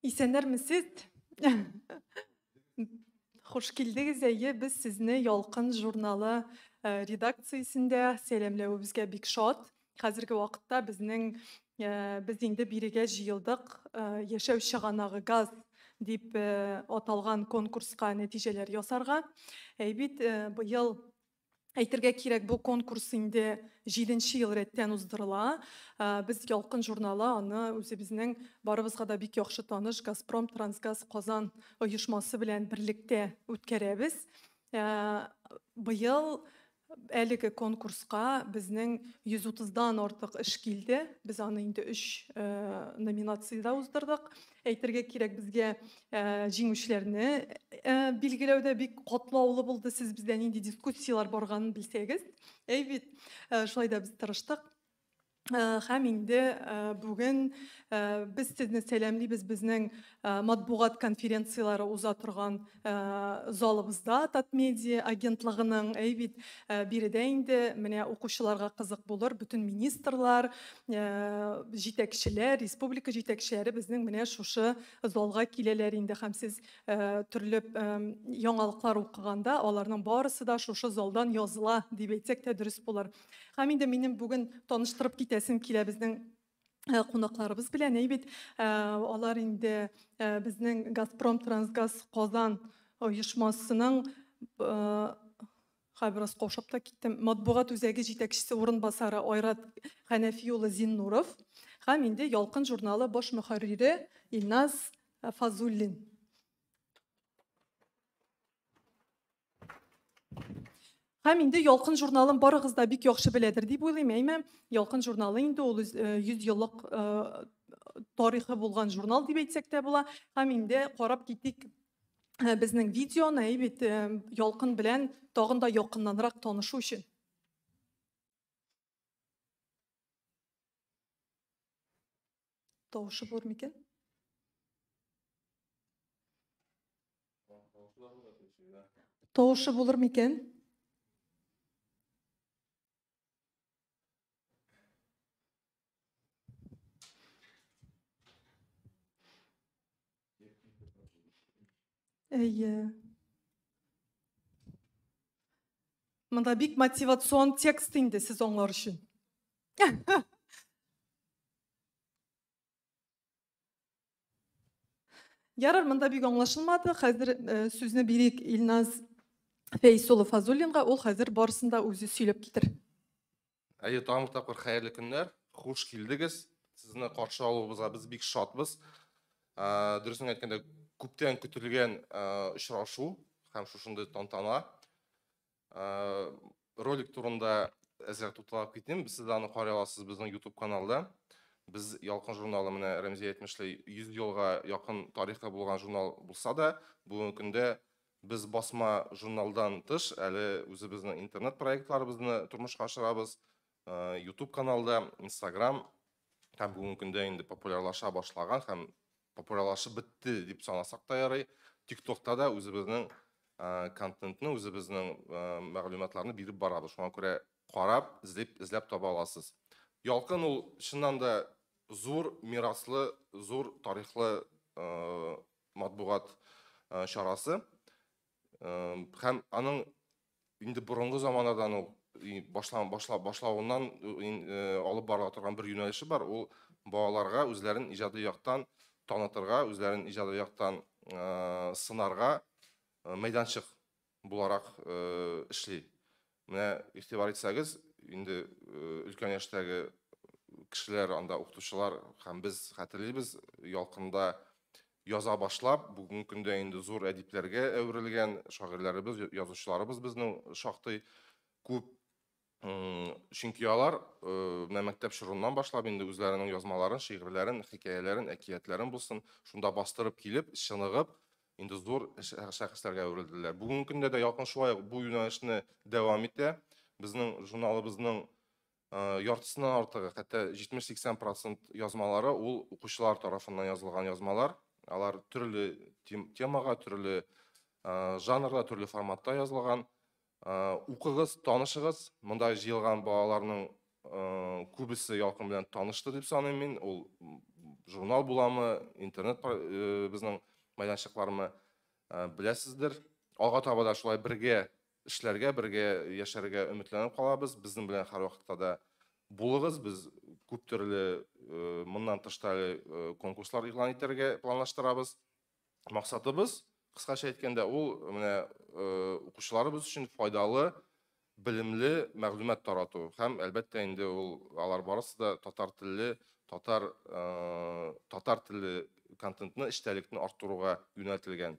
Исәннәрмесез? Хош килдегез, әйе, без сезне Ялкын журналы редакциясендә сәламләвебезгә бик шат. Хәзерге вакытта без инде бирегә җыелдык, яшәү чыганагы дип аталган конкурска нәтиҗәләр ясарга. Бит быел әйтергә кирәк, бу конкурс инде 7нче ел рәттән уздырыла. Без Ялкын журналы аны үзебезнең барыбызга да бик яхшы таныш Газпром Трансгаз Казан оешмасы белән берлектә үткәрәбез. Быел әлеге конкурска безнең 130дан артык эш килде. Без аны инде 3 номинациядә уздырдык. Әйтергә кирәк, безгә җиңүчеләрне билгеләүдә бик катлаулы булды. Сез бездән нинди дискуссиялар барганын белсәгез. Бит, шулай да без тырыштык. Һәм инде бүген без сезне сәламлибез безнең матбугат конференциялары уза торган залыбызда, Татмедиа агентлыгының. Бит, биредә инде менә укучыларга кызык булыр, бүтән министрлар, җитәкчеләр, республика җитәкчеләре безнең менә шушы залга киләләр инде. Һәм сез төрле яңалыклар укыганда, аларның барысы да шушы залдан языла дип әйтсәк тә дөрес булыр. Һәм инде минем бүген таныштырып китәсем килә безнең кунакларыбыз белән. Бит, алар инде безнең Газпром Трансгаз Казан оешмасының бераз каушап та киттем. Матбугат үзәге җитәкчесе урынбасары Айрат Хәнәфи улы Зиннуров һәм инде Ялкын журналы баш мөхәррире Илназ Фазуллин. Һәм инде Ялкын журналын барыгыз да бик яхшы беләдер дип уйлыйм. Ялкын журналы инде ул 100 еллык тарихы булган журнал дип әйтсәк тә була. Һәм инде карап китик безнең видеоны, бит, Ялкын белән тагын да якыннанрак танышу өчен. Тавышы булыр микән? Тавышы булыр микән? Әйе. Монда бик мотивацион текст инде сез аңлар өчен. Ярар, монда бик аңлашылмады. Хәзер сүзне бирик Илназ Фәйсулы Фазуллинга. Ул хәзер барысын да үзе сөйләп китер. Әйе, тагын тапкыр хәерле көннәр. Хуш килдегез. Сезне каршы алуыбызга без бик шатбыз. Дөресен әйткәндә, күптән көтелгән очрашу һәм шушындай тантана. Ролик турында әзрәк тукталып китим. Сез аны карый аласыз безнең YouTube каналда. Biz Ялкын журналы менә Рәмзия әйтмешләй 100 елга якын тарихы булган журнал булса да, бүгенге көндә без басма журналдан тыш, әле үзебезнең интернет проектларыбызны тормышка ашырабыз. YouTube каналда, Instagram һәм бүгенге көндә инде популярлаша башлаган һәм популярлашып бетте дип санасак та ярый. TikTok'та да үзебезнең контентны, үзебезнең мәгълүматларны биреп барабыз. Шуңа күрә карап, эзләп таба аласыз. Ялкын ул чыннан да зур мираслы, зур тарихлы матбугат чарасы. Һәм аның инде борынгы заманнардан ул башлауыннан алып бара торган бер юнәлеше бар. Ул балаларга үзләрен иҗади яктан танытырга, үзләрен иҗади яктан сынарга мәйданчык буларак эшли. Менә игътибар итсәгез, инде өлкән яшьтәге кешеләр, анда укытучылар һәм без хәтерлибез, Ялкында яза башлап, бүгенге көндә инде зур әдипләргә әверелгән шагыйрьләребез, язучыларыбыз безнең шактый күп. Чөнки алар мәктәп чорыннан башлап инде үзләренең язмаларын, шигырьләрен, хикәяләрен, әкиятләрен булсын, шунда бастырып килеп, чыныгып, инде зур шәхесләргә әверелделәр. Бүгенге көндә дә Ялкын шулай бу юнәлешне дәвам итә. Безнең журналыбызның яртысынан артыгы, хәтта 70-80% язмалары ул укучылар тарафыннан язылган язмалар. Алар төрле темага, төрле жанрда, төрле форматта язылган. Укыгыз, танышыгыз. Монда җыелган балаларның күбесе Ялкын белән танышты дип саныйм мин. Ул журнал буламы, интернет безнең мәйданчыклармы беләсездер. Алга таба да шулай бергә эшләргә, бергә яшәргә өметләнеп калабыз. Безнең белән һәрвакытта да булыгыз. Без күп төрле моннан тыш та конкурслар игълан итәргә планлаштырабыз. Максатыбыз, кыскача әйткәндә, ул менә укучыларыбыз өчен файдалы, белемле мәгълүмат тарату. Һәм әлбәттә инде алар барысы да татар телле контентны, эчтәлекне арттыруга юнәлтелгән.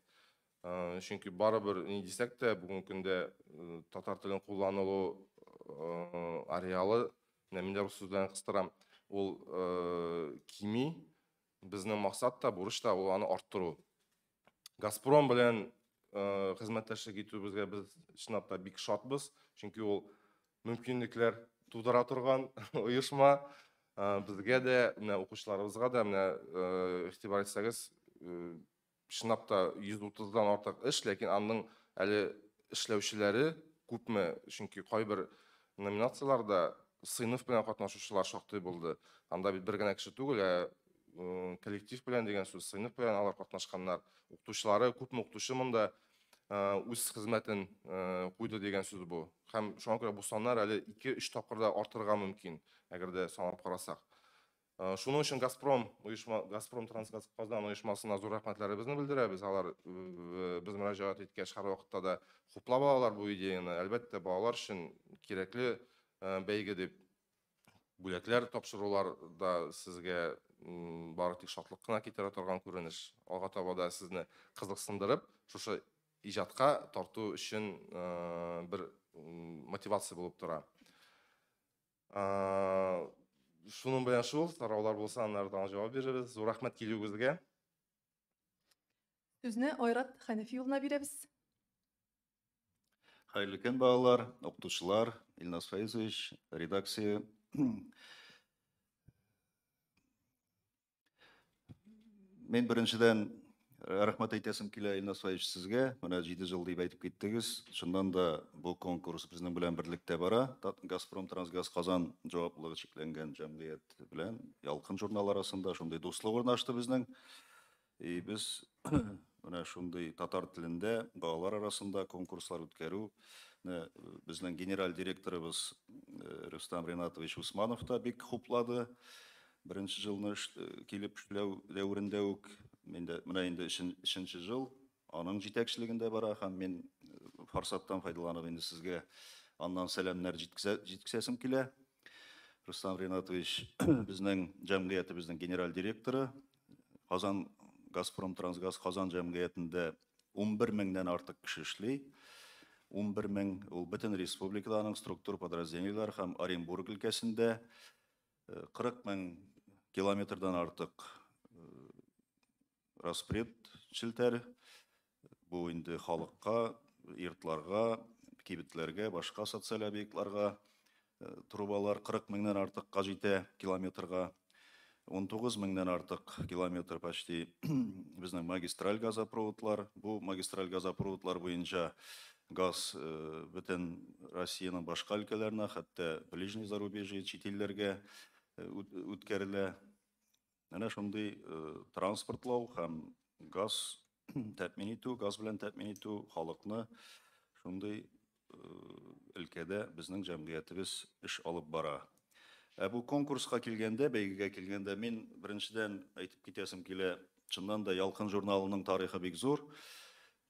Чөнки барыбер ни дисәк тә, бүгенге көндә татар телен кулланылу ареалы, мин дә рус сүзләрен кыстырам, ул кими. Безнең максат та, бурыч та ул аны арттыру. Газпром белән хезмәттәшлек итүебезгә без чынлап та бик шатбыз, чөнки ул мөмкинлекләр тудыра торган оешма. Безгә дә, менә укучыларыбызга да, менә игътибар итсәгез, чынлап та 130дан артык эш, ләкин аның әле эшләүчеләре күпме, чөнки кайбер номинацияларда сыйныф белән катнашучылар шактый булды. Анда бит бер генә кеше түгел, коллектив белән дигән сүз, сыйныф белән алар катнашканнар. Укытучылары, күпме укытучы монда үз хезмәтен куйды дигән сүз бу. Һәм шуңа күрә бу саннар әле 2-3 тапкырда артырга мөмкин, әгәр дә санап карасак. Шуның өчен Газпром Трансгаз Казан оешмасына зур рәхмәтләребезне белдерәбез. Алар без мөрәҗәгать иткәч һәрвакытта да хуплап алалар бу идеяны. Әлбәттә, балалар өчен кирәкле бәйге дип бүләкләр тапшырулар да сезгә бары тик шатлык кына китерә торган күренеш. Алга таба да сезне кызыксындырып, шушы иҗатка тарту өчен бер мотивация булып тора. Шуның белән шул, сораулар булса, аннардан җавап бирәбез. Зур рәхмәт килүегезгә. Сүзне Айрат Хәнәфи улына бирәбез. Хәерле көн, балалар, укытучылар, Илназ Фәйзович, редакция. Мен беренчедән рәхмәт әйтәсем килә, Илназ Фәйзович, сезгә. Менә 7 ел дип әйтеп киттегез. Шуннан да бу конкурс безнең белән берлектә бара. Газпром Трансгаз Казан җаваплылыгы чикләнгән җәмгыять белән Ялкын журнал арасында шундый дуслык урнашты безнең. Без менә шундый татар телендә балалар арасында конкурслар үткәрү, безнең генераль директорыбыз Рустам Ринатович Усманов та бик хуплады. Беренче җылны килеп эшләү дәврендә үк, менә инде 3нче җыл аның җитәкчелегендә бара, һәм мин форсаттан файдаланып инде сезгә аннан сәламнар җиткезәсем килә. Рустам Ринатович безнең җәмгыятебезнең генераль директоры, Газпром Трансгаз Казан җәмгыятендә 11 меңнән артык кеше эшли. 11 мең ул бөтен республикада аның структур подразделениеләр һәм Оренбург өлкәсендә 40 мең километрдан артык распред челтәр. Бу инде халыкка, йортларга, кибетләргә, башка социаль объектларга трубалар 40 меңнән артыкка җитә километрга. 19 меңнән артык километр почти безнең магистраль газопроводлар. Бу магистраль газопроводлар буенча газ бөтен Россиянең башка өлкәләренә, хәтта ближний зарубежье, чит илләргә үткәрелә. Әнә шундый транспортлау һәм газ тәэмин итү, газ белән тәэмин итү халыкны шундый өлкәдә безнең җәмгыятебез эш алып бара. Бу конкурска килгәндә, бәйгегә килгәндә, мин беренчедән әйтеп китәсем килә, чыннан да Ялкын журналының тарихы бик зур.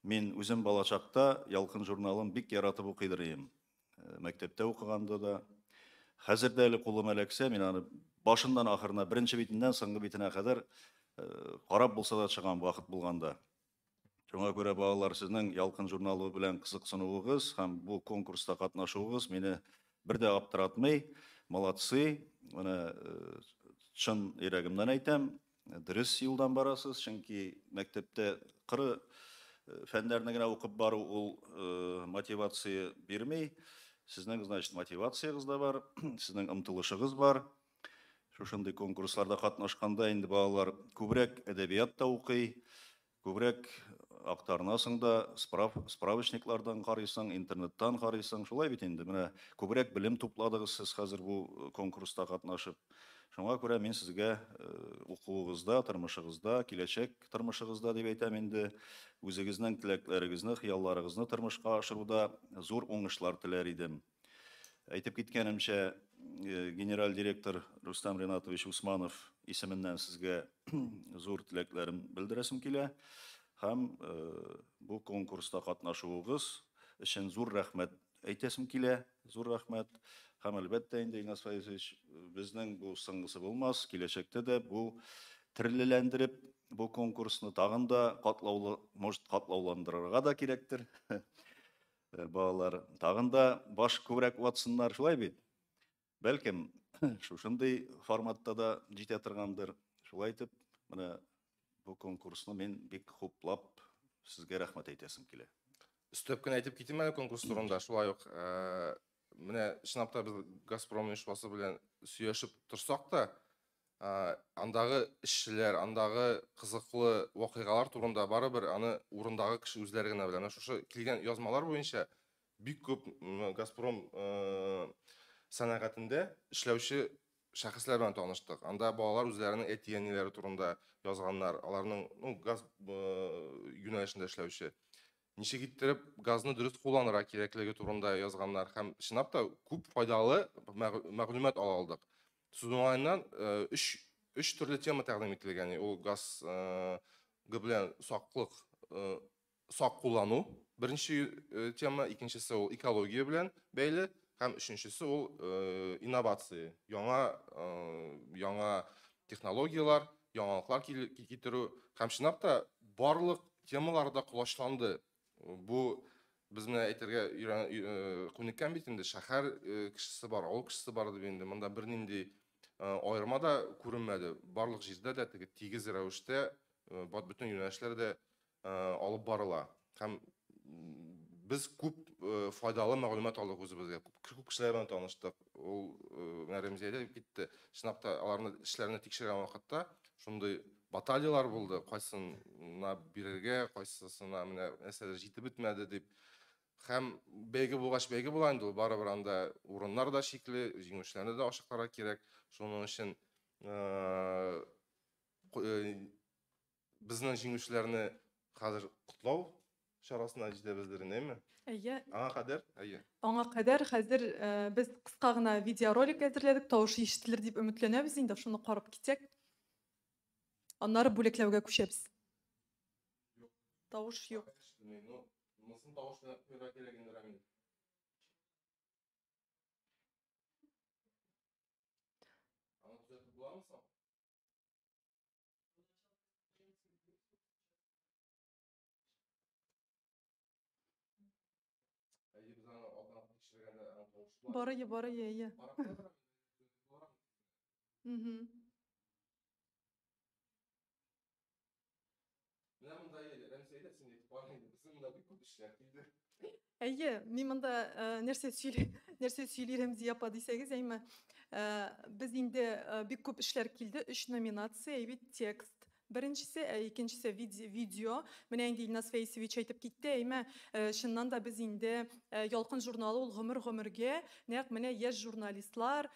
Мин үзем балачакта Ялкын журналын бик яратып укыйдыр идем. Мәктәптә укыганда да. Хәзер дә әле кулыма эләксә, мин аны башыннан ахырына, беренче битеннән соңгы битенә кадәр карап булса да чыган вакыт булганда. Шуңа күрә балалар, сезнең Ялкын журналы белән кызыксынуыгыз һәм бу конкурста катнашуыгыз мине бер дә аптыратмый. Молодцы, менә чын йөрәгемнән әйтәм, дөрес юлдан барасыз, чөнки мәктәптә кыры фәннәрне генә укып бару ул мотивация бирмей. Сезнең, значит, мотивациягыз да бар, сезнең омтылышыгыз бар. Шушындый конкурсларда катнашканда инде балалар күбрәк әдәбият та укый, күбрәк актарынасың да, справочниклардан карыйсың, интернеттан карыйсың, шулай бит инде. Менә күбрәк белем тупладыгыз сез хәзер бу конкурста катнашып. Шуңа күрә мин сезгә укуыгызда, тормышыгызда, киләчәк тормышыгызда дип әйтәм инде, үзегезнең теләкләрегезне, хыялларыгызны тормышка ашыруда зур уңышлар теләр идем. Әйтеп киткәнемчә, генераль директор Рустам Ринатович Усманов исеменнән сезгә зур теләкләрем белдерәсем килә. Һәм бу конкурста катнашуыгыз өчен зур рәхмәт әйтәсем килә, зур рәхмәт. Һәм әлбәттә инде Игнат Фаизович, безнең бу соңгысы булмас, киләчәктә дә бу төрлеләндереп, бу конкурсны тагын да катлаулы, может, катлауландырырга да кирәктер. Балалар тагын да баш күбрәк ватсыннар, шулай бит. Бәлкем, шушындый форматта да җитә торгандыр. Шулай итеп, менә бу конкурсны мин бик хуплап сезгә рәхмәт әйтәсем килә. Өстәп кенә әйтеп китим әле конкурс турында, шулай ук менә чынлап без Газпром оешмасы белән сөйләшеп торсак та, андагы эшчеләр, андагы кызыклы вакыйгалар турында барыбер аны урындагы кеше үзләре генә белә. Менә шушы килгән язмалар буенча бик күп Газпром сәнәгатендә эшләүче шәхесләр белән таныштык. Анда балалар үзләренең әти-әниләре турында язганнар, аларның газ юнәлешендә эшләүче. Ничек иттереп газны дөрес кулланырга кирәклеге турында язганнар һәм чынлап та күп файдалы мәгълүмат ала алдык. Сүз уңаеннан 3 төрле тема тәкъдим ителгән. Ул газ белән саклык, сак куллану беренче тема, икенчесе ул экология белән бәйле һәм өченчесе ул инновация, яңа технологиялар, яңалыклар китерү һәм чынлап та барлык темаларда кулачланды. Бу безне әйтергә күнеккән бит инде, шәһәр кешесе бар, авыл кешесе бар дип инде. Монда бернинди аерма да күренмәде. Барлык җирдә дә тигез рәвештә бөтен юнәлешләрдә алып барыла. Һәм без күп файдалы мәгълүмат алдык үзебезгә. Күп кешеләр белән таныштык. Ул Рәмзия дип китте. Чынлап та аларны эшләрне тикшергән вакытта шундый баталиялар булды, кайсына бирергә, кайсысына менә әсәр җитеп бетмәде дип. Һәм бәйге булгач бәйге була инде, барыбер анда урыннар да шикле, җиңүчеләрне дә ачыкларга кирәк. Шуның өчен безнең җиңүчеләрне хәзер котлау чарасына җитәбездер, әйеме? Әйе. Аңа кадәр хәзер без кыска гына видеоролик әзерләдек, тавыш ишетелер дип өметләнәбез инде, шуны карап китсәк. Аннары бүлекләүгә күчәбез. Тавыш юк. Барые, әйе. Әйе, мин монда нәрсә сөйләрем дип япа дисәгез, әйме, без инде бик күп эшләр килде, 3 номинация, бит текст. Беренчесе, икенчесе видео. Менә инде Игнат Фаисович әйтеп китте, әйме, чыннан да без инде Ялкын журналы ул гомергә, нәкъ менә яшь журналистлар,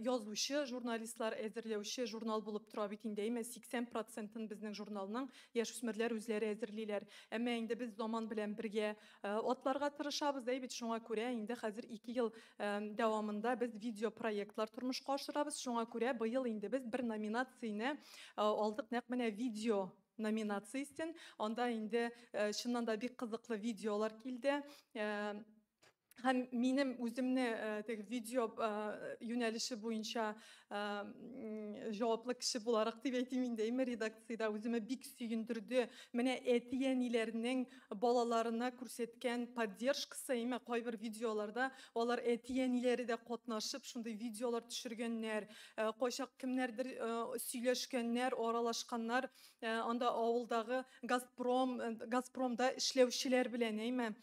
язучы журналистлар әзерләүче журнал булып тора бит инде, әйме, 80%-ын безнең журналның яшүсмерләр үзләре әзерлиләр. Әмма инде без заман белән бергә атларга тырышабыз, бит шуңа күрә инде хәзер 2 ел дәвамында без видео проектлар тормышка ашырабыз. Шуңа күрә быел инде без бер номинацияне алдык, нәкъ менә видео номинациясен. Анда инде чыннан да бик кызыклы видеолар килде. Һәм минем үземне видео юнәлеше буенча җаваплы кеше буларак дип әйтим инде, редакциядә үземе бик сөендерде. Менә әти-әниләрнең балаларына күрсәткән поддержкасы, кайбер видеоларда алар әти-әниләре дә катнашып, шундый видеолар төшергәннәр, кайчак кемнәрдер сөйләшкәннәр, аралашканнар, анда авылдагы Газпромда эшләүчеләр белән,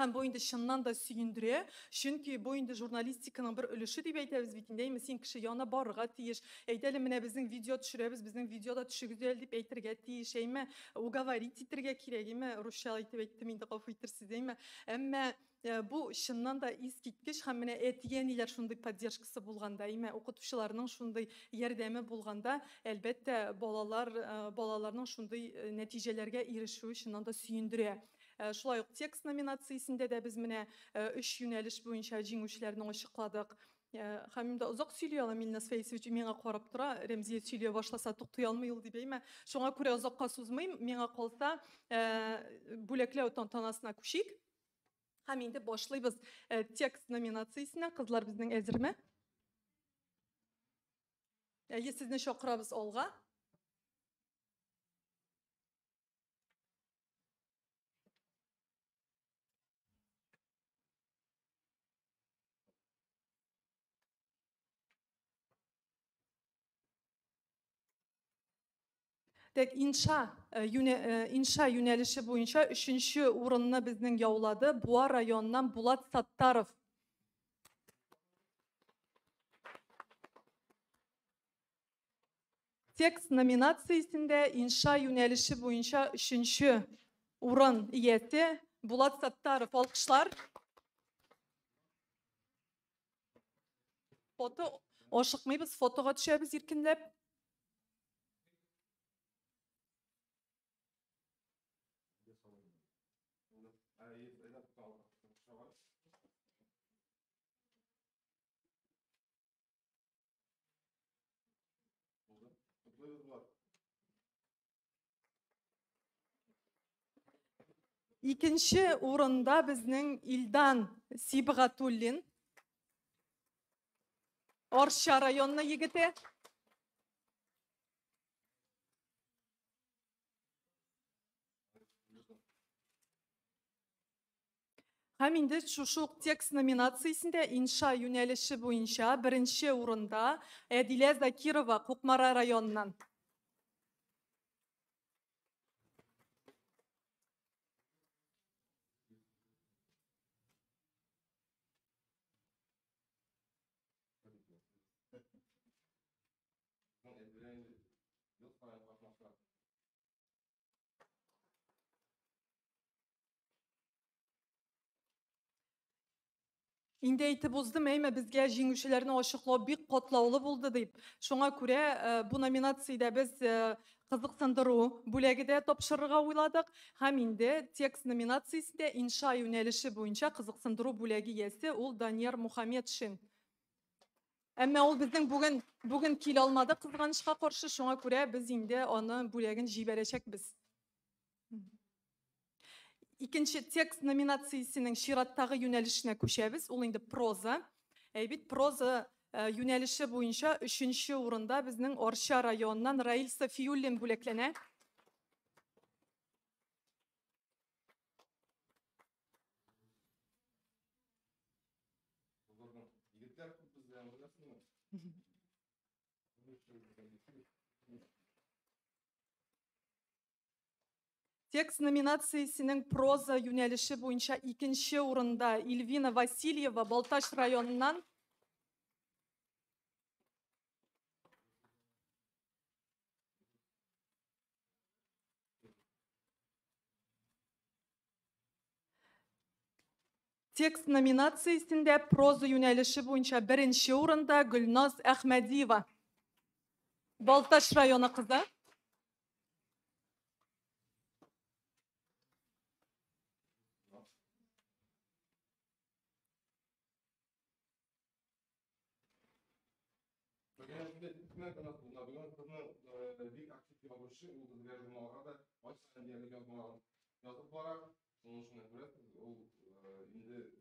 hem bu indi şundan da süyündüre. Çünkü bu indi jurnalistikanın bir ölüşü diye aytabız bitinde. Mesela kişi yana barıga tiyiş. Eytelim mine bizim video düşüremiz, bizim videoda düşürüzel deyip eytirge tiyiş. Eyme o gavari titirge kiregime Rusya aytıp eyttim indi kafı yitirsiz eyme. Ama bu şundan da iz gitkiş hem mine etiyeniler şunday поддержкасы bulganda eyme okutuşlarının şunday yerdemi bulganda elbette bolalarının şunday neticelerge erişiği şundan da süyündüre. Şulay tekst nominasyasında da biz mine 3 yöneliş boyunca jеңүүчүләрне açıkladık. Hem de uzak söylüyorum İlnas Feysoviç meni qarab tura Remziye söylüyor başlasa toxtay almayıl dibeyme. Şoňa görä uzakka suzmayım. Meni qalsa bulekle tantanasına kuşik. Hem indi başlaybız tekst nominasyasına kızlar bizning ezirme. Sizni şoqırabız olga. Tek inşa yönelişi boyunca 3. orunna bizning yavladı. Buğa rayonundan Bulat Sattarov. Tekst nominasyasında inşa yönelişi boyunca 3. orun iyesi Bulat Sattarov. Alkışlar. Foto oşıqmayız, fotoğa düşeriz irkinlep. İkinci orunda bizning İldan Sibgatullin. Orşa rayonuna yigiti. Hem indi şu tekst nominasyasında inşa yönelişi boyunca 1. orunda Edile Zakirova Kukmara rayonundan. İndi eytip uzdum eyme bizge jеңүүчүлөрүнү oşuqlao bik qotlaulı buldu deyip. Şoňa күрә bu nominatsiyada biz kızıksındırуу бүлегиде topşırırга oyladık. Hem indi tekst nominatsiyasında inşa yönelişi boyunca kızıksındırуу бүлеги iyesi ул Данияр Мухаммедшин. Әмма ул bizning bugün kil almadı kızганычка karşı. Şoňa күрә biz indi onu бүлегин jiberecekbiz. İkinci tekst nominasyasının şirattagı yönelişine köşebiz. Ol indi proza. Bit proza yönelişi boyunca 3. orunda bizning Orşa rayonundan Rail Safiyullin бүлекләнә. Tekst nominasyasının proza yönelişi boyunca 2. orunda İlvina Vasilyeva Baltaş rayonundan. Tekst nominasyasında proza yönelişi boyunca 1. orunda Gülnaz Ahmediyeva Baltaş rayonu kızı. Yazıp var, sonuçta o indi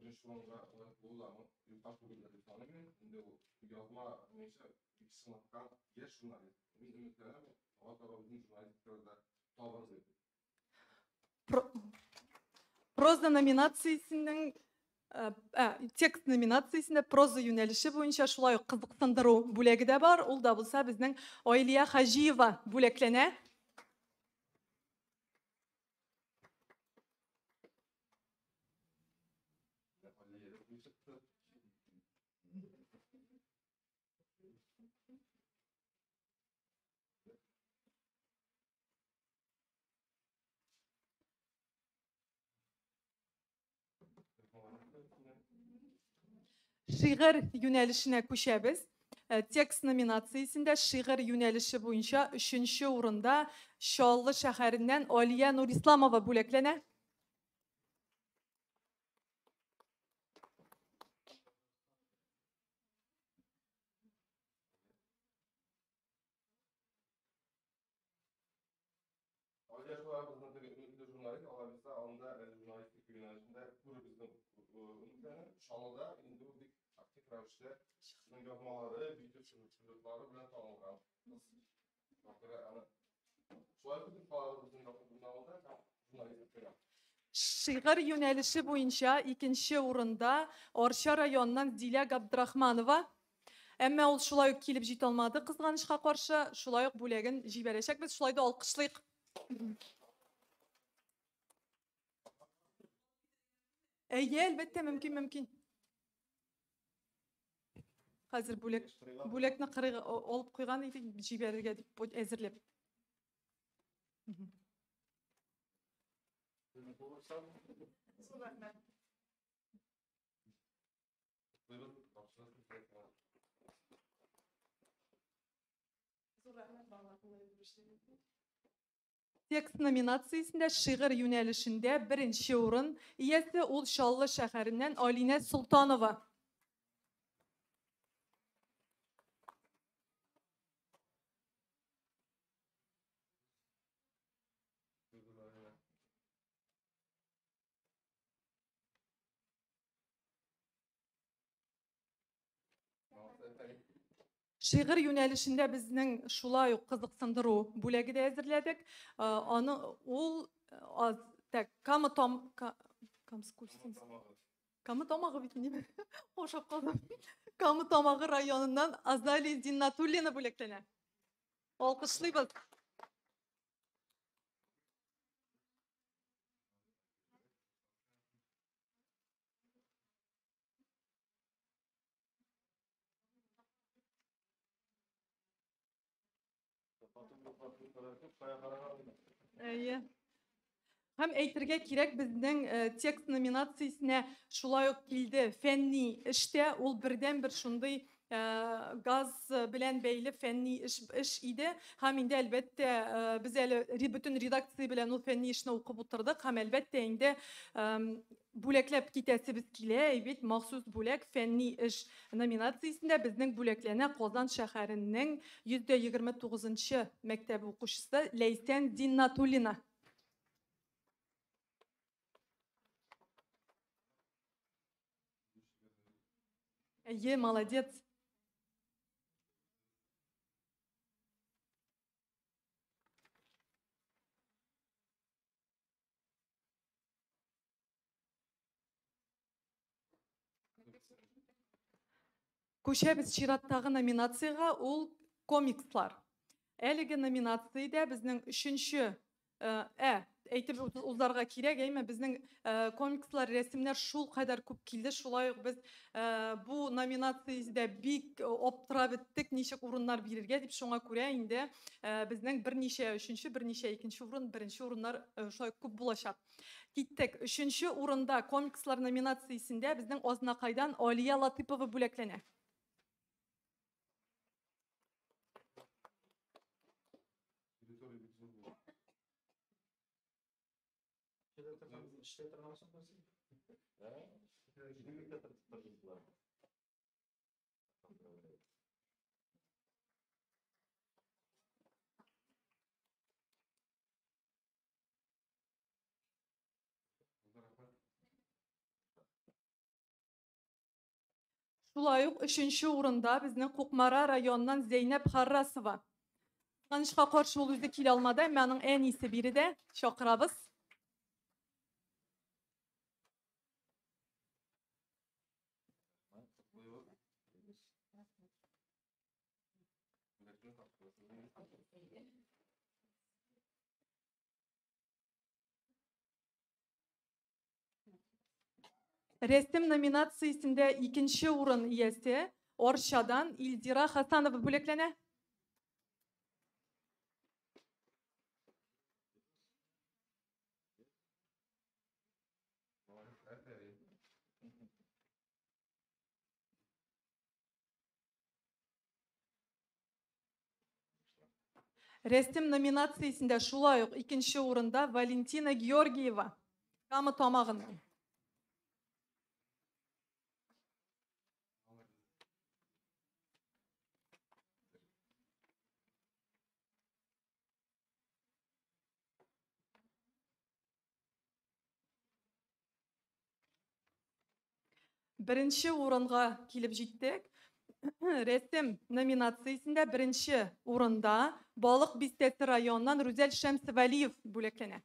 birinci oranга bulamadı. Yurttaş bölümleri tanımıyor. Indi o yazma neyse bir sınıftan yaş jurnalist. Biz ümitlerine o tarafı bizim jurnalistlerde tavrı. Proza nominasyasının tekst nominasyasında proza yönelişi boyunca şulay kızıksındırуу бүлеги de var. Ул da bulsa bizning Oyliya Hajiyeva бүлекләнә. Şiir yönelişine koşarız. Tekst nominasyasında şiir yönelişi boyunca 3. orunda Şallı şəhərindən Aliyə Nur İslamova böləklənə. Aliya şular bizden ünlü jurnalist, alabilse onda jurnalistik yönelişinde bu bizden ünlülerini Şanlı'da indi bu aktif ravişte sizin yazmaları, video çocukları bilen tanılgan. Şular bizim falarımızın yapımında jurnalistik yönelişi. Şiir yönelişi boyunca 2. orunda Orşa rayonundan Zilya Abdurrahmanova. Әмма ул шулай ук килеп җитә алмады. Кызганычка каршы, шулай ук бүләген җибәрәчәк. Без шулай да алкышлыйк. Әйе, әлбәттә, мөмкин. Хәзер бүләкне кырыга алып куйган иде, җибәрергә дип әзерләп. Tekst nominasyasında şiir yönelişinde 1. orun iyesi ул Şallı şəhərindən Alinə Sultanova. Şiir yönelişinde bizning şulay uq qiziqsindiriu bo'lagi da әзерләдек. Аны ул Камытамагы бит инде. Ошап калдым. Камытамагы районунан Азали Зиннатуллина бүләкләнә. Алкышлыйбыз. Hem әйтергә кирәк, безнең текст номинациясенә шулай ук килде. Фәнни эштә ул бердән-бер шундый газ белән бәйле фәнни эш иде. Һәм инде әлбәттә без әле бөтен редакция белән ул фәнни эшне укып утырдык. Һәм әлбәттә инде бүләкләп китәсебез килә. Бит махсус бүләк фәнни эш номинациясендә безнең бүләкләнә Казан шәһәренең 129-нчы мәктәп укучысы Ләйсән Зиннатуллина. Әйе, молодец. Күчәбез чираттагы номинацияга, ул комикслар. Әлеге номинациядә безнең 3-нче әйтеп узарга кирәк, әйме безнең комикслар, рәсемнәр шул кадәр күп килде, шулай ук без бу номинациядә бик аптырап беттек, ничек урыннар бирергә дип, шуңа күрә инде безнең берничә 3-нче, берничә 2-нче урын, 1-нче урыннар шулай күп булачак. Киттек. 3-нче урында комикслар номинациясендә безнең Азнакайдан Алия Латыпова бүләкләнә. Шулай ук 3-нче урында безнең Кукмара районыннан Зәйнәп Харрасова. Кызганычка каршы ул үзе килә алмады, аның әнисе биредә, чакырабыз. Resim nominasyasında ikinci orun iyesi Orşadan İldira Hasanova böleklene. Resim nominasyasında şulay ikinci orunda Valentina Georgieva. Kamı tamağını. Birinci orunga kilip jittik. Resim nominasyasında birinci orunda Balık Bistesi rayonundan Rüzel Şemsi Valiyev böleklene.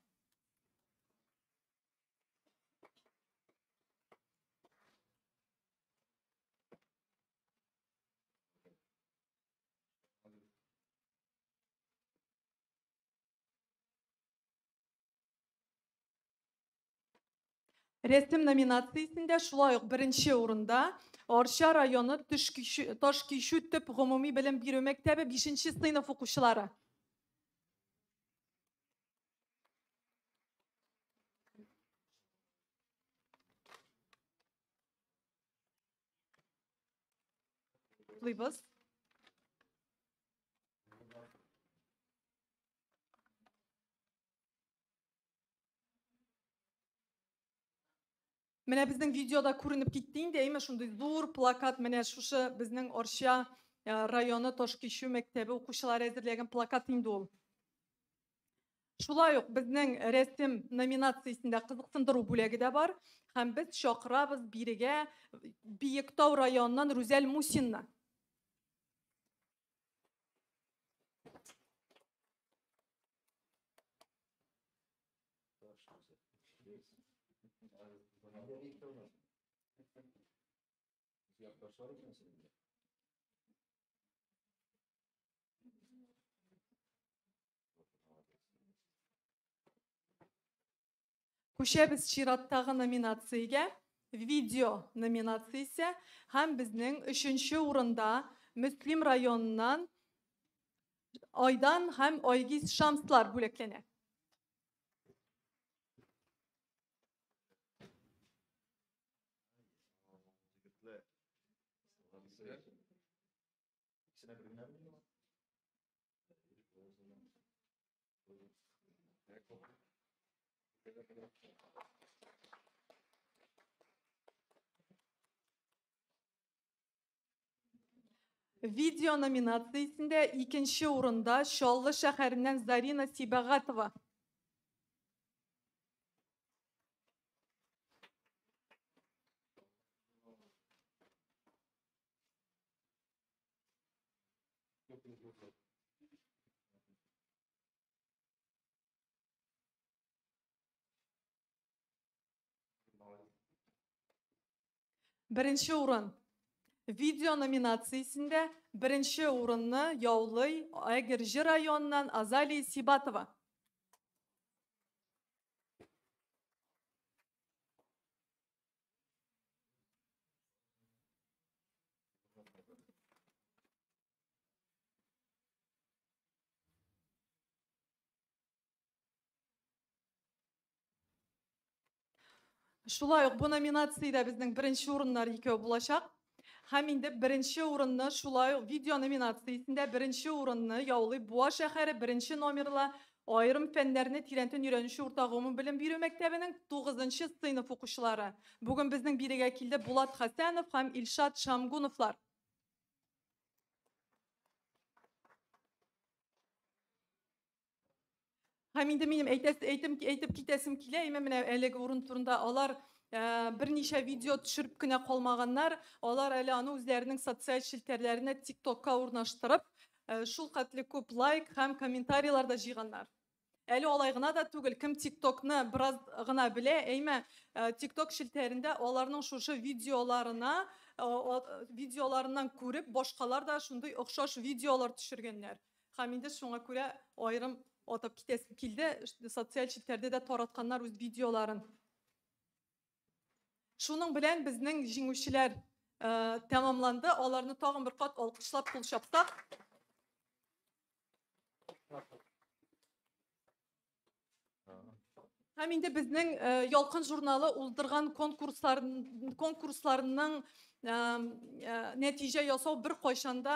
Resim nominasyasında şulay birinci orunda Orşa rayonu Toşkişü Tüp Gumumi Bilim Biri Mektebi 5. sınıf okuşları. Duybuz. Mene bizning videoda ko'rinib ketdingda, ema shunday zo'r plakat, mene shusha bizning Orşa rayoni Toshkishu maktabi o'quvchilari әзерләгән plakat инде ул. Шулай ук безнең resim nominatsiyasында кызыксындыру бүләге дә бар. Һәм без чакырабыз бирегә Биектау районыннан Рүзәл Мусинны. Күчәбез чираттагы номинациягә, видео номинациясе һәм безнең 3нче урында Мөслим районыннан Айдан һәм Айгиз Шамслар бүләкләнә. Video nominatsiyasында ikinci урында Şallı şәһәреннән Зарина Сибагатова. Birinci урын. Video nominatsiyasında birinci урынны яулый Әгерҗе районыннан Азалия Сибатова. Шулай ук бу номинациядә безнең беренче урыннар икәү булачак. Һәм инде беренче урынны шулай ук видео номинациясендә беренче урынны яулый Буа шәһәре беренче номерлы айрым фәннәрне тирәнтен өйрәнүче урта гомум белем бирү мәктәбенең 9нчы сыйныф укучылары. Бүген безнең бирегә килде Булат Хәсәнов һәм Илшат Шамгуновлар. Һәм инде минем әйтеп китәсем килә, менә әлеге урын турында алар берничә видео төшереп кенә калмаганнар, алар әле аны үзләренең социаль челтәрләренә TikTokка урнаштырып, шул катлы күп лайк һәм комментарийлар да җыйганнар. Әле алай гына да түгел, кем TikTokны бераз гына белә, әйме TikTok челтәрендә аларның шушы видеоларыннан күреп, башкалар да шундый охшаш видеолар төшергәннәр. Һәм инде шуңа күрә айрым атап китәсем килде, социаль челтәрдә дә таратканнар үз видеоларын. Şunun bilen bizning jinguvchilar tamamlandı. Onlarni tag'in bir qat olqishlab pul shapsaq. Hem indi bizning Yolqin jurnali uldurgan konkurslarının netije yasav bir qo'shanda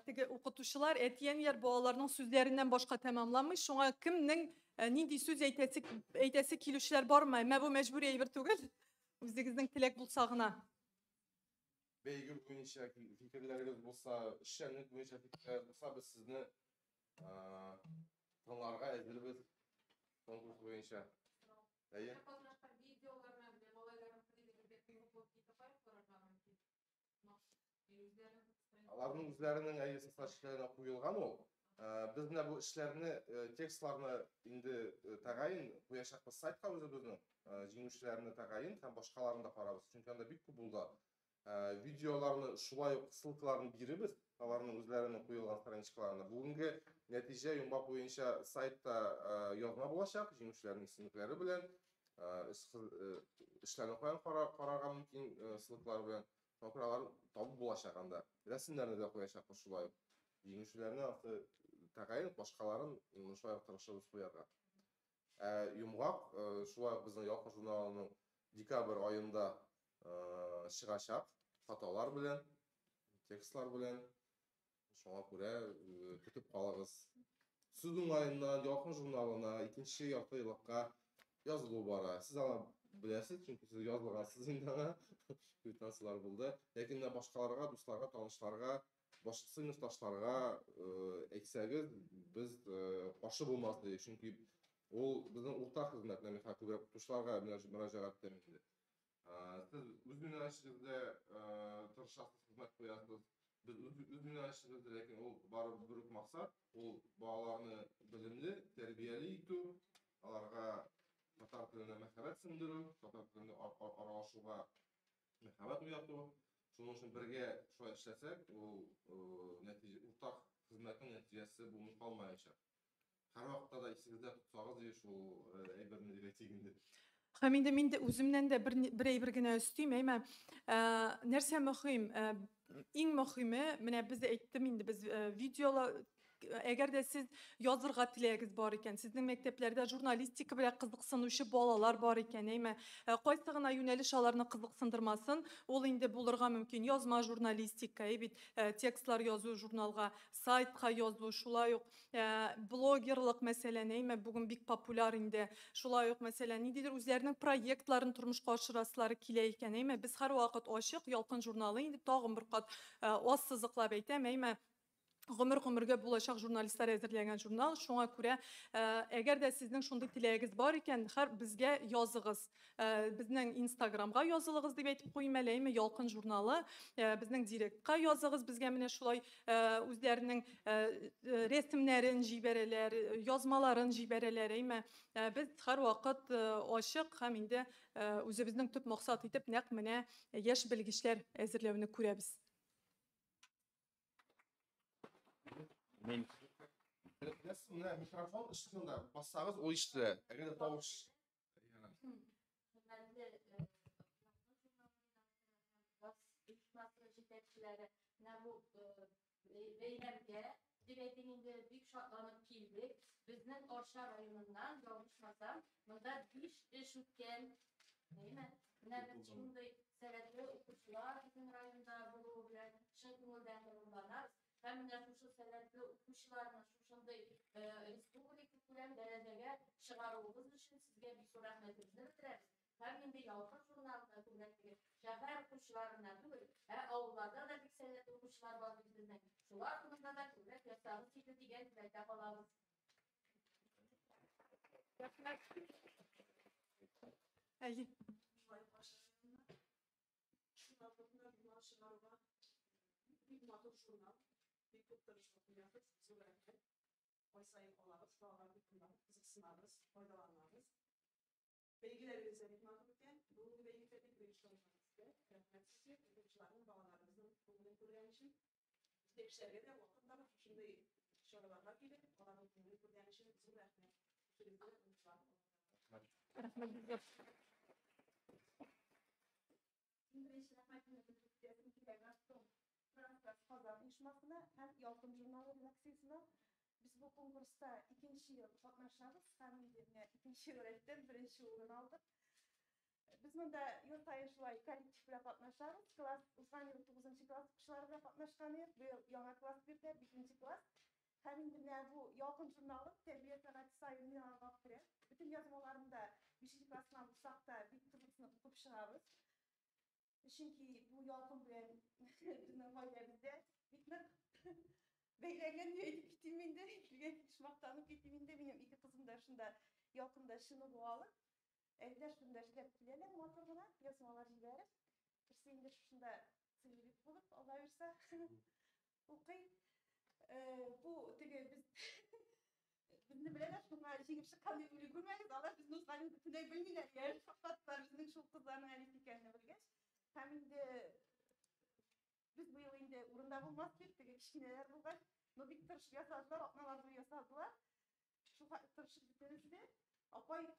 tege o'qituvchilar aytgan yer bolalarning so'zlaridan boshqa tamamlanmış. Şoňa kimning nindi so'z aytasi kelüşler bormi? Men bu mecburiy bir tugul. O'zingizning tilak bulsagına. Beygir boyunca fikirleriniz olsa, işleriniz boyunca fikirler olsa biz sizni tınlarga ezdiribіз konkurs boyunca. Әйе? Аларның үзләренең әйе соцсетләренә куелган ул. Без менә бу эшләрне, текстларны инде тәгаен куячакбыз сайтка үзебезнең җиңүчеләрне тәгаен һәм башкаларын да карабыз. Чөнки анда бик күп булды. Видеоларны шулай ук ссылкаларын бирибез, аларның үзләренең куелган страничкаларына. Бүгенге нәтиҗә йомбак буенча сайтта язма булачак, җиңүчеләрнең исемлекләре белән, эшләрне каян карарга мөмкин ссылкалар белән. Алар табып булачак анда. Рәсемнәрне дә куячакбыз шулай ук. Җиңүчеләрне аты тәгаен башкаларын шулай ук тырышабыз куярга. Йомгак шулай ук безнең Ялкын журналының декабрь айында чыгачак фотолар белән, текстлар белән. Шуңа күрә көтеп калыгыз. Сүз уңаеннан Ялкын журналына 2нче яртыйлыкка язылу бара. Сез аны беләсез, чөнки сез язылгансыз инде аңа. Квитанциялар булды. Ләкин башкаларга, дусларга, танышларга, башка сыйныфташларга әйтсәгез, без каршы булмас дип, чөнки ул безнең уртак хезмәт, Михаил күбрәк укытучыларга мөрәҗәгать итәм инде. Siz üz yönelişinizde tırışasız hizmet koyarsınız. Biz üz yönelişinizde lakin o barı büyük maksat, o bağlarını bilimli, terbiyeli itu, alarga Tatar tiline məhəbbət sindiriu, Tatar tiline aralaşığa məhəbbət uyatı. Şunun için birgə şöyle işləsək, o urtaq hizmətin nəticəsi bulmuş qalmayacaq. Hər vaxtda da isinizdə tutsağız deyiş o eybirini diləçəyində. Haminde min de özümden de bir gene üstüyüm ama nerse mühim, en mühimi mene biz ettim indi biz videolar eğer de siz yazırga tileğiniz var iken, sizin mekteplerde jurnalistika bile kızıksınışı bolalar var iken, ama koysağına yöneliş alarını kızıksındırmasın, ol indi bulurga mümkün yazma jurnalistika, tekstlar yazı jurnalga, saytka yazı, şulay yok, blogerlik mesela, ama bugün big popular indi, şulay yok mesela, nididir üzerinin proyektlerin turmuş karşırasıları kileyken, ama biz her vakit aşık, Yalkın jurnalı indi, tağın bir kat ossızlıkla beytem, ama Gümürge bulaşaq jurnalistler hazırlayan jurnal. Şuna göre eğer de sizin şunda tileğiniz var iken her bizge yazığız. Bizden Instagram'a yazılığız diye etip koymalıyım. Yalkın jurnalı. Bizden direkt'a yazığız. Bizge mine şulay üzerinin resimlerin jibereler, yazmaların jibereleri. Biz her vakit aşık hem indi özümüzün tüp maksat etip nek mine yaş bilgiçler hazırlayını görüyoruz. Mine mikrofon ışığında bassağız o işte. Eğer de tavuş. Direğinde büyük şartlanıp kildi. Bizden Orşa rayonundan yolmuşmasam, bunda iş üken, değil mi? Nerede şimdi sebepli okuşlar bizim rayonda buluğu bilen şıkkımıldan yorumlanar. Hem de şu sebepli okuşlarına şuşunda Respublika bilen dereceye çıkarılığınız için sizge bir soru rahmetimizi bitiririz. Hem de Yalkın jurnalında kuvvetli şehir okuşlarına değil, avullarda da bir sebepli okuşlar var bizden. Şular hakkında da kuvvet yasanız çekildi diye defalarız. Ayy. Bir kurtarışma yapıp sürekli oysayı olarız, dağları kızıksınarız, faydalanarız. Bilgilerimizi etmekten, bu bilgileri geliştirmemizde, size okuyucuların bağlarımızın bugün kurgan için tepkilerge de vakıflar şimdi sorularla gelip onların bugün kurgan için bizim rahmet sürümde unutlar. uyuşmasına hem Yalkın Jurnalı redaksyasına biz bu konkursta ikinci yıl katnaşabız. Hem de ikinci öğretmen birinci orun aldık. Biz bunda yıl sayın şulay kollektifle katnaşabız. Klas, uzman yıl 9. klas kuşlarıyla katnaşkanıyız. Bu yıl yana klas 1'de, 2. klas. Hem de bu Yalkın Jurnalı terbiye sanatçı sayın yanılmak biri. Bütün yazmalarımda 5. klasından bulsakta bir tırlısını tutup çıkabız. Çünkü bu Yalkın bilen bizim ailemizde bitmek beklengen üyelik bitiminde, şımaktanıp bitiminde benim iki kızım da şunda Yalkın'da şını boğalı. Evde şunda işlep bilelim motoruna, yazmalar jiberip. Birseyinde şunda sivrilik bulup, Allah verse okuyup. Bu tege biz bizni bileler, şunlar işe girişi kanı öyle görmeyiz. Allah biz Nusra'nın bütünü bilmeler yer. Fakat var bizim şu kızlarına elit hikayene bilgeç. Hem de biz bu yıl indi urunda bulmaz bir tege kişineler bulgan. No bir tırşık yasadılar, atmalarını yasadılar. Şu tırşık bitirirse apay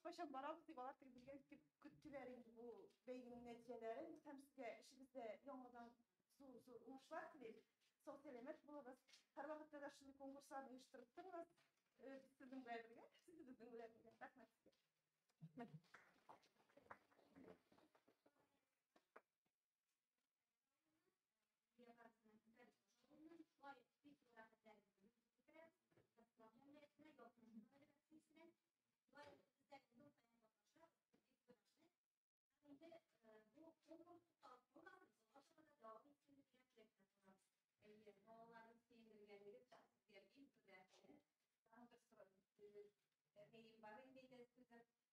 paşam barabız diye balar tege bilgen küttülerin bu beyginin neticelerin. Hem size işimizde yolmadan zor uğuşlar dilerim. Sosyal emek buluruz. Her vakitte de şimdi konkurslarını uyuşturup dururuz. Sizin birlikte, siz de bizimle birlikte. Rahmet size.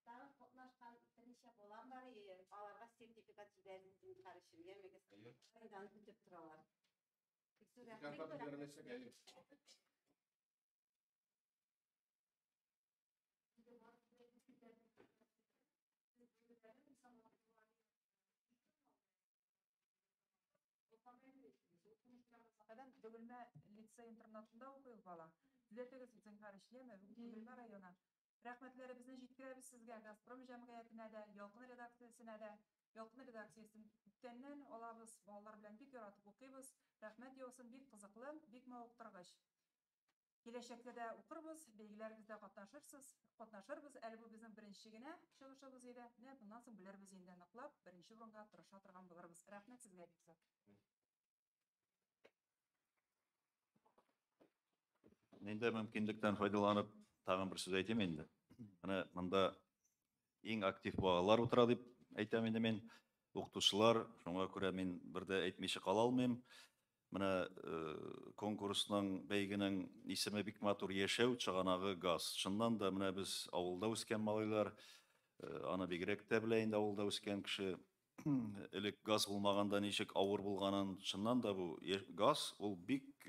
Daha katnaşkan birnеше bolan var, аларга сертификат жибердим карышым эмегес. Айдан күтүп туралар. Adam Dögülme lisey internatında okuyup bala. Düzeltегез bizden karışlıyam, Dögülme rayona. Rahmetleri bizden jitkiremiz sizge. Gazprom jamiyetine de, Yalkın redaksiyasına da, Yalkın redaksiyasının bütünden olabız, balalar bilen bik yoratıp okuyubuz. Rahmet yoğsun bik kızıklı, bik mağuqtırgış. Gelecekte de okuruz, bilgilerimizde katnaşırız. Әлі bu bizim birinçigine çıkışımız еді. Ne bundan sonra bilerimiz yeniden aklap, birinci burunga tırışa тұрған buluruz. Rahmet sizge Bikzat. Енді мүмкіндіктен пайдаланып, тағын бір сөз айтайын енді. Мына мында ең актив бағалар отыра деп айтамын енді мен. Оқытушылар, шоңға көре мен бірде айтмайша қала алмаймын. Мына конкурсның бәйгенің исеме бик матур яшәү, чыганагы газ. Шыннан да мына біз авылда үскән малайлар, аны бигрәк тә белә инде авылда үскән кеше. Элек газ булмаганда ничек авыр булганын, шыннан да бу газ ул бик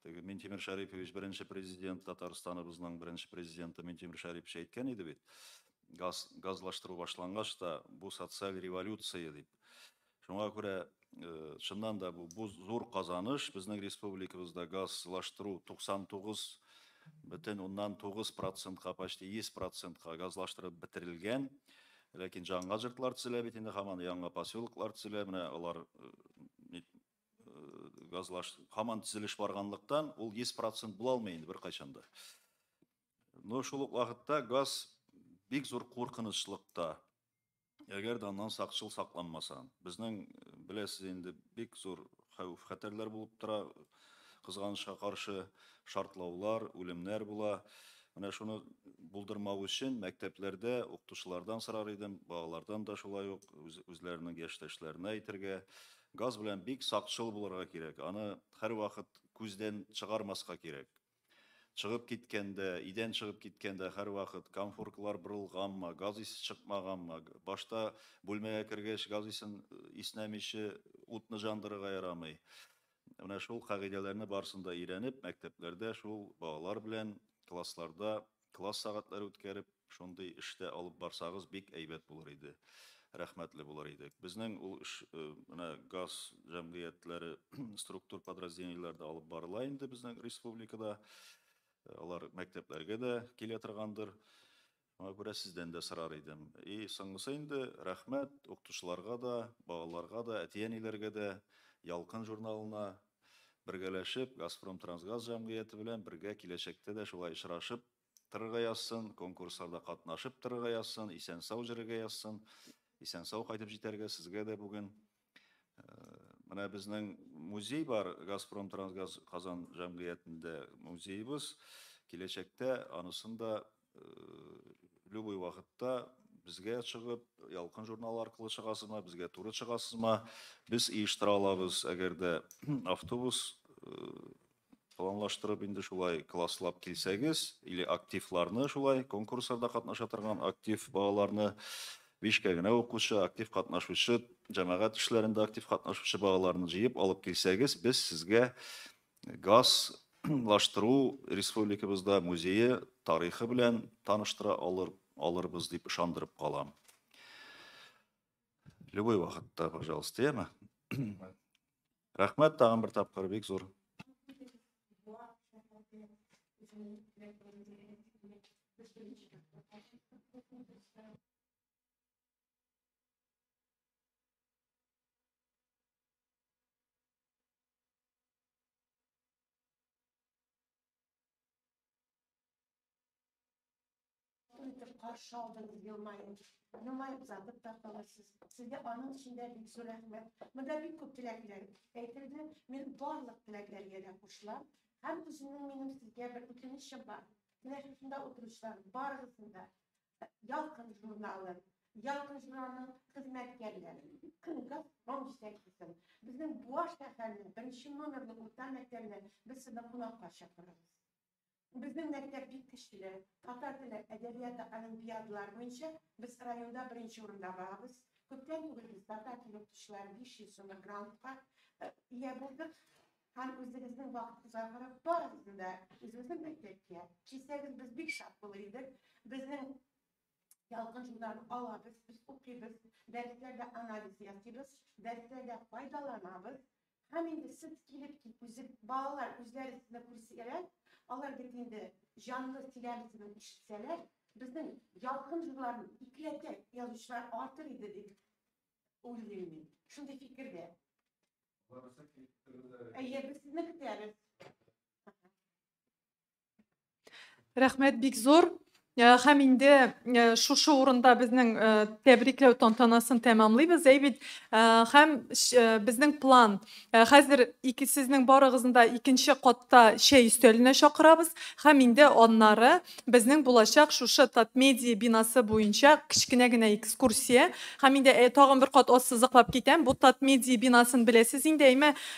Ментимир Шарипович бірінші президент, Татарстаныбызның бірінші президенті Ментимир Шарипович әйткән иде бит. Газлаштыру башлангач та бу социаль революция дип. Шуңа күрә шыннан да бу зур казаныш. Безнең республикабызда газлаштыру 99,9%-ка, почти 100%-ка газлаштырып бетерелгән. Ләкин жаңа жыртлар төзелә бит инде һаман, яңа поселоклар төзелә, менә алар хаман түзелеш барганлыктан ул 100% була алмый инде бер кайчанда. Но шул ук вакытта газ бик зур куркынычлыкта. Әгәр дә аннан сакчыл сакланмаса, безнең беләсез инде бик зур хәвеф-хәтерләр булып тора, кызганычка каршы шартлаулар, үлемнәр була. Менә шуны булдырмау өчен мәктәпләрдә укытучылардан сорар идем, балалардан да шулай ук үзләренең яшьтәшләренә әйтергә. Газ белән бик сакчыл булырга кирәк. Аны һәр вакыт күздән чыгармаска кирәк. Чыгып киткәндә, идән чыгып киткәндә һәр вакыт конфорклар борылганмы, газ исе чыкмаганмы, башта бүлмәгә кергәч газ исен иснәмичә утны жандырырга ярамый. Менә шул кагыйдәләрне барсында өйрәнеп, мәктәпләрдә шул балалар белән классларда класс сәгатьләре үткәреп, шундый эштә алып барсагыз бик әйбәт булыр иде. Рәхмәтле булыр идек. Безнең ул менә газ җәмгыятьләре структур подразделениеләрдә алып барыла инде безнең республикада. Алар мәктәпләргә дә килә торгандыр. Шуңа күрә сездән дә сорар идем. Соңгысы инде рәхмәт укытучыларга да, балаларга да, әти-әниләргә дә, Ялкын журналына бергәләшеп, Газпром Трансгаз җәмгыяте белән бергә киләчәктә дә шулай очрашып торырга язсын, конкурсларда катнашып торырга язсын, исән-сау җөрергә язсын, исән-сау кайтып җитәргә сезгә дә бүген. Менә безнең музей бар, Газпром Трансгаз Казан җәмгыятендә музейыбыз. Киләчәктә анысын да любой вакытта безгә чыгып, Ялкын журналы аркылы чыгасызмы, безгә туры чыгасызмы, без оештыра алабыз. Әгәр дә автобус планлаштырып инде шулай класслап килсәгез, или активларны шулай конкурсларда катнаша торган актив балаларны, 5-кә генә укучы, актив катнашучы, җәмәгать эшләрендә актив катнашучы балаларны җыеп алып килсәгез, без сезгә газлаштыру республикабызда музее тарихы белән таныштыра алырбыз дип ышандырып калам. Любой вакытта, пожалуйста, яме? Рәхмәт тагын бер тапкыр, бик зур. Karşı aldınız Yılmay'ın. Yılmay'ı uzatıp da kalırsınız. Sizde anın içinde bir sürü rahmet. Bunda bir küp dileklerim. Eytirdi, benim varlık dilekleri yerine kuşlar. Hem üzümün benim sizge bir ütinişim var. Güneşimde oturuşlarım, barısında. Yalkın jurnalının hizmetkarları. Kıngaz, Romçiseklisin. Bizim bu aşk efendim, birinci numaralı kurtan mekterine biz size kulak şakırırız. Bizim mektep bitişçiler, Tatar dili edebiyatı olimpiyatlar boyunca biz rayonda birinci orunda varız. Köpten bugün biz Tatar dili okutuşları 5 yıl sonra grant'a iyi bulduk. Hani özümüzün vakti uzaklara barısında özümüzün mektepte. Çiğseniz biz bir şart buluyorduk. Bizim Yalkın jurnalını alırız, biz okuyuz, derslerde analiz yapıyoruz, derslerde faydalanırız. Hem de siz gelip bağlar üzerinde kursiyeler, onlar gittiğinde canlı silerisini işitseler, bizim Yalkın jurnalını ikiletler yazışlar artır dedik. Oylayın. Şunda fikirde. Biz siz ne kıtlarız? Рәхмәт бик зур. Һәм инде шушы урында безнең тәбрикләү тантанасын тәмамлыйбыз. Әйбит, һәм безнең план. Хәзер сезнең барыгызны да икенче катта шәй өстәленә чакырабыз. Һәм инде аннары безнең булачак шушы Татмедиа бинасы буенча кичкенә генә экскурсия. Һәм инде тагын бер кат ассызыклап китәм. Бу Татмедиа бинасын беләсез инде,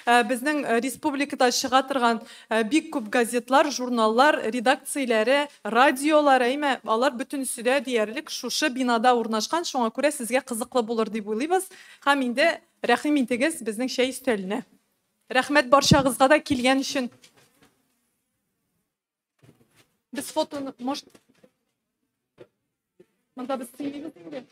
безнең республикада чыга торган бик күп газетлар, журналлар, редакцияләре, радиолар, алар бүтүнүсү дә диярлек шушы бинада урнашкан, шуңа күрә сезгә кызыклы булыр дип уйлыйбыз. Һәм инде рәхим итегез безнең шәй өстәленә. Рәхмәт барчагызга да килгән өчен. Без фотоны, может, монда без сөйлибез инде.